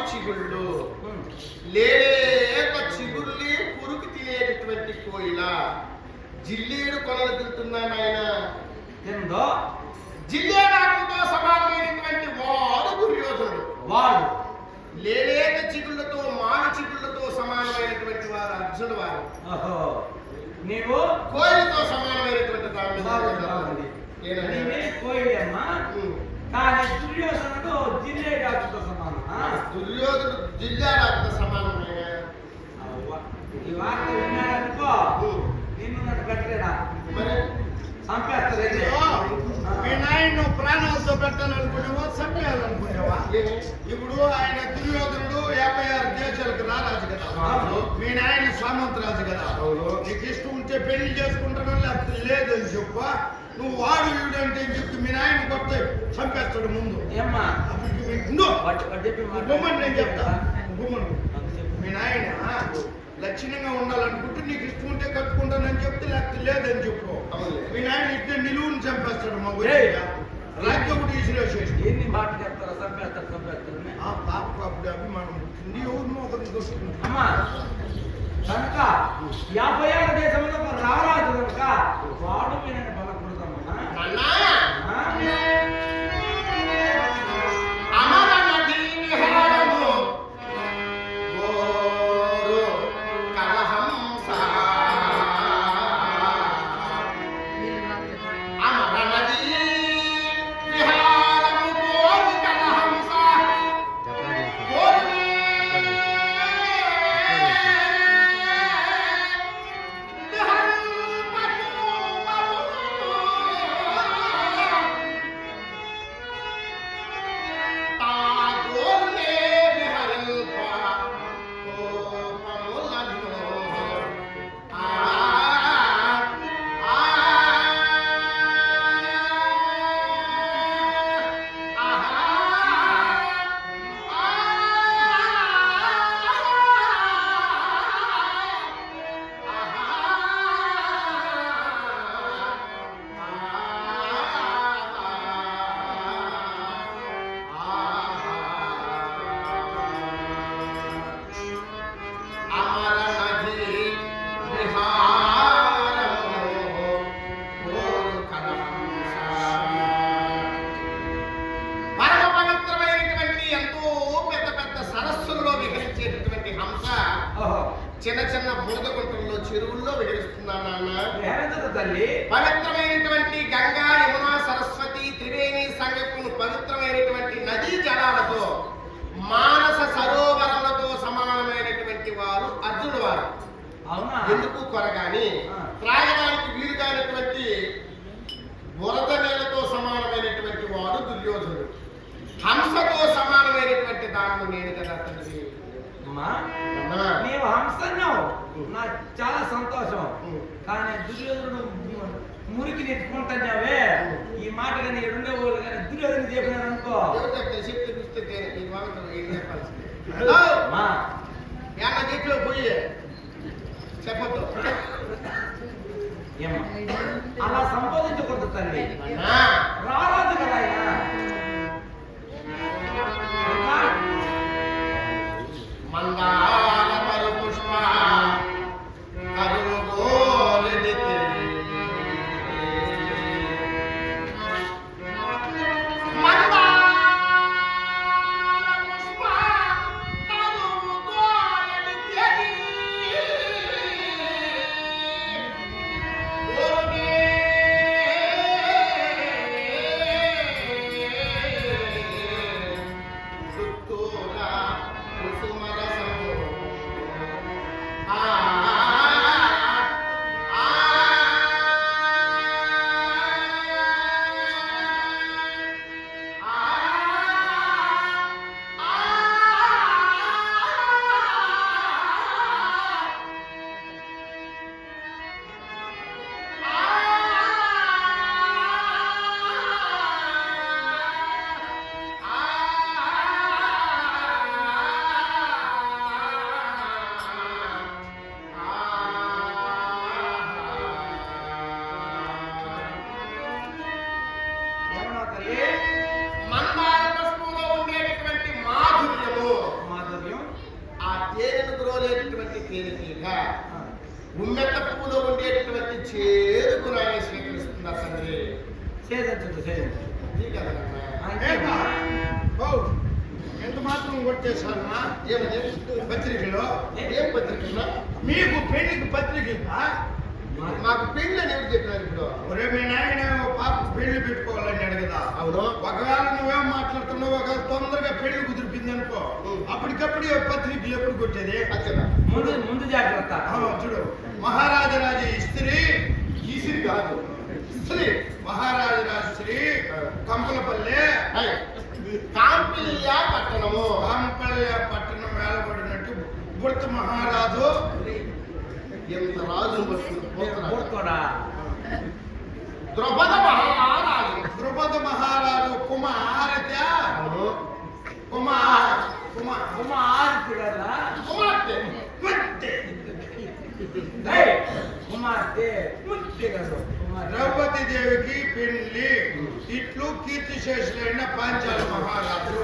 మామిడి చిగుళ్ళు లేక చిగుళ్ళే పురుగు తినేటటువంటి కోయిల జిల్లేడు కొనలు తింటున్నాను ఆయన ఏందో జిల్లేడాకుతో సమానమైనటువంటి వాడు దుర్యోధనుడు. వాడు లేలేక చిగుళ్ళతో మామిడి చిగుళ్ళతో సమానమైనటువంటి వారు అర్జునుడు. వారు నీవు కోయిలతో సమానమైనటువంటి కోయిలి అమ్మా, కానీ దుర్యోధనుడు జిల్లేడాకుతో సమానం. దుర్యోధనుడు జిల్లేడాకుతో సమానమే. ఈ వార్త విన్నాడనుకో నిన్ను నన్ను పెట్టలేడా చంపేస్తుంది. మీ నాయన ప్రాణాలతో పెట్టాలనుకునేవా చంపేయాలనుకునేవా? ఇప్పుడు ఆయన దుర్యోధనుడు 56 దేశాలకు రారాజు కదా, మీ నాయన సామంతరాజు కదా. నీకు ఇష్టం ఉంటే పెళ్లి చేసుకుంటాను లేకపోతే లేదని చెప్ప. నువ్వు వాడు వీడంటే చెప్పి మీ నాయన కొత్త చంపేస్తాడు ముందు. ఏమ్మా గుమ్మని నేను చెప్తా. గుమ్మను మీ నాయన లక్షణంగా ఉండాలనుకుంటే నీకు ఇష్టం ఉంటే కట్టుకుంటానని చెప్తే లేకపోతే లేదని చెప్పు. మీ నాయన ఇద్దరు నిలువుని చంపేస్తాడు. మా రాజ్యం ఒకటి విసిరేసేసి ఎన్ని మాట చెప్తారా చంపేస్తారని పాప అభిమానం ఉంటుంది. ఎవరినో ఒకరిని దొరుకుతుంది అమ్మా. కనుక 56 దేశంలో ఒక రారాజు కనుక వాడు మీద బలపడతామన్నా. చిన్న చిన్న బురద గుంటల్లో చెరువుల్లో విహరిస్తున్నాను తల్లి. పవిత్రమైనటువంటి గంగా యమున సరస్వతి త్రివేణి సంగమం పవిత్రమైనటువంటి నదీ జలాలతో మానస సరోవరములతో సమానమైనటువంటి వారు అర్జునుడు. వారు ఎందుకు కొరగాని త్రాగడానికి వీలు కానటువంటి బురద నీళ్లతో సమానమైనటువంటి వాడు దుర్యోధనుడు. హంసతో సమానమైనటువంటి దాన్ని నేను కదా తండ్రి. నీవు హంసన్నావు, నాకు చాలా సంతోషం. కానీ దుర్యోధనుడు మురికి నెట్టుకుంటావే ఈ మాట కానీ ఎడుండే వాళ్ళు కానీ దుర్యోధను చెప్పినారు అనుకో చెప్పిలో పోయి చెప్పొద్దు. అలా సంబోధించకూడదు తల్లి. రారాజు కదా ఆయన. మందార పరు పుష్ప కరుగోలిదితే తేలిక ఉమ్మెత్త పువ్వులో ఉండేటటువంటి చేదు గుణాన్ని స్వీకరిస్తుందా తండ్రి? చేయించదు అది కదా నాన్న. ఏమ్మా? ఓ, ఎంత మాత్రం కొట్టేశానా ఏమని పత్రికలో? ఏం పత్రికన్నా? మీకు పెళ్లికి పత్రిక ఇవ్వా? మాకు పెళ్ళి అని ఎవరు చెప్పినారు ఇప్పుడు? ఒరే మీ నాయన పాప పెళ్లి పెట్టుకోవాలన్నాడు కదా. అవును. ఒకవేళ నువ్వేం మాట్లాడుతున్నావు, ఒకవేళ తొందరగా పెళ్లి కుదిరిపింది అనుకో, అప్పటికప్పుడు ఈ పత్రికలు ఎప్పుడు కొట్టేది? అది కదా. ముందు జాగ్రత్త. చూడు, మహారాజరాజ స్త్రీ ఈసిరి కాదు స్త్రీ. మహారాజరాజ శ్రీ కంపలపల్లె అయ్. కాంపిల్య పట్టణము. రాంపల్లె పట్టణం వేలబడినట్టు గుర్తు మహారాజు ఎంత రాజులు పట్టుకుని పోతుడా ద్రౌపద మహారాజు. ద్రుపద మహారాజు కుమారత అవును. కుమార్తె కదా. కుమార్తె. కుమార్తె ముత్తి కదా. ద్రౌపది దేవికి పెళ్లి ఇట్లు కీర్తిశేషులైన పాంచాల మహారాజు.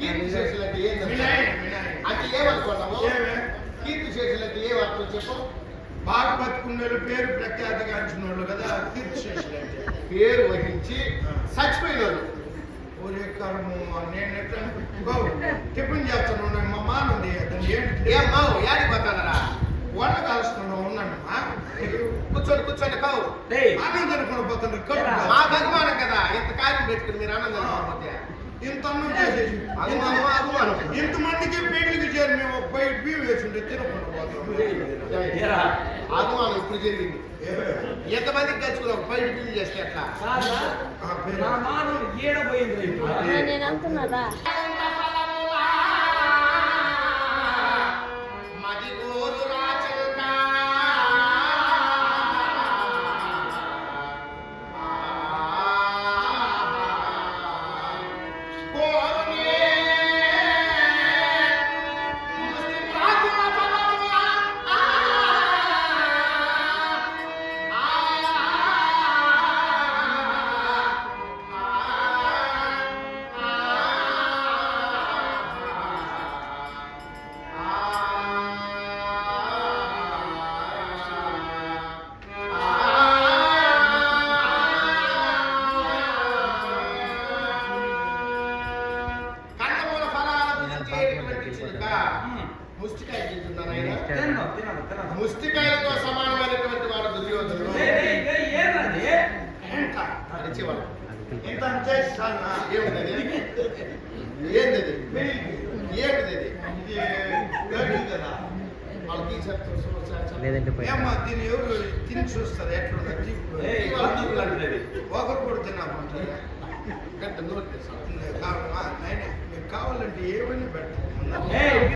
కీర్తి శేషులంటే ఏంటంటే వినాయన వినాయన అంటే ఏమనుకున్నాము? ఏమే? కీర్తి శేషులంటే ఏమర్థం చెప్పు? బాగా బతుకున్న పేరు ప్రఖ్యాతిగాంచిన వాళ్ళు కదా కీర్తిశేషులంటే. పేరు వహించి చచ్చిపోయినాడు. ఒరే కర్మ, నేను ఎట్లా టిఫిన్ చేస్తున్నాను మా మానుంది అతను ఏంటి ఏమ్మా యాడికి పోతానరా? వంట కాలుస్తున్నావు ఉన్నాను కూర్చోండి కావు. ఆనందాన్ని కొనపోతుండ్రు మాకు అభిమానం కదా. ఇంత కార్యం పెట్టుకుని మీరు ఆనందం కాకపోతే ఇంత అన్నం చేసేసి అభిమానం. ఇంతమందికి పెళ్లికి చేరి మేము ఒక బయట బియ్యం వేసింటే తినకుండా పోతాం. అభిమానం ఇప్పుడు జరిగింది. ఎంతమందికి తెచ్చుకుని ఒక పైన బిల్లు చేస్తే ఎట్లా? నా మాను ఏడపోయింది. నేను అంటున్నారా మదిగోరు రాచల్క కోరునే ముస్లిం రాజుల బలములా కందమూల ఫలాలను తినేటువంటి చిలుక ముష్టికాయ తింటున్నాను ఆయన. తినదు. ముష్టికాయలతో సమానమైనటువంటి వాడు దుర్యోధనుడు. ఏమది? ఎంత అరిచేవాడు. ఇంత చేస్తానా ఏమిటది? ఏంటది? పెళ్లికి ఏమిటది? ఇది గడ్డి కదా. వాళ్ళకి లేదంటే ఏమ్మా దీన్ని ఎవరు తిని చూస్తారు ఎట్లున్నది ఒకరు కూడా తిన్నామంటారు. గంట నూరు తెస్తాను. కావాలమ్మా నాయన మీకు కావాలంటే ఏమైనా పెడతాం. ఏ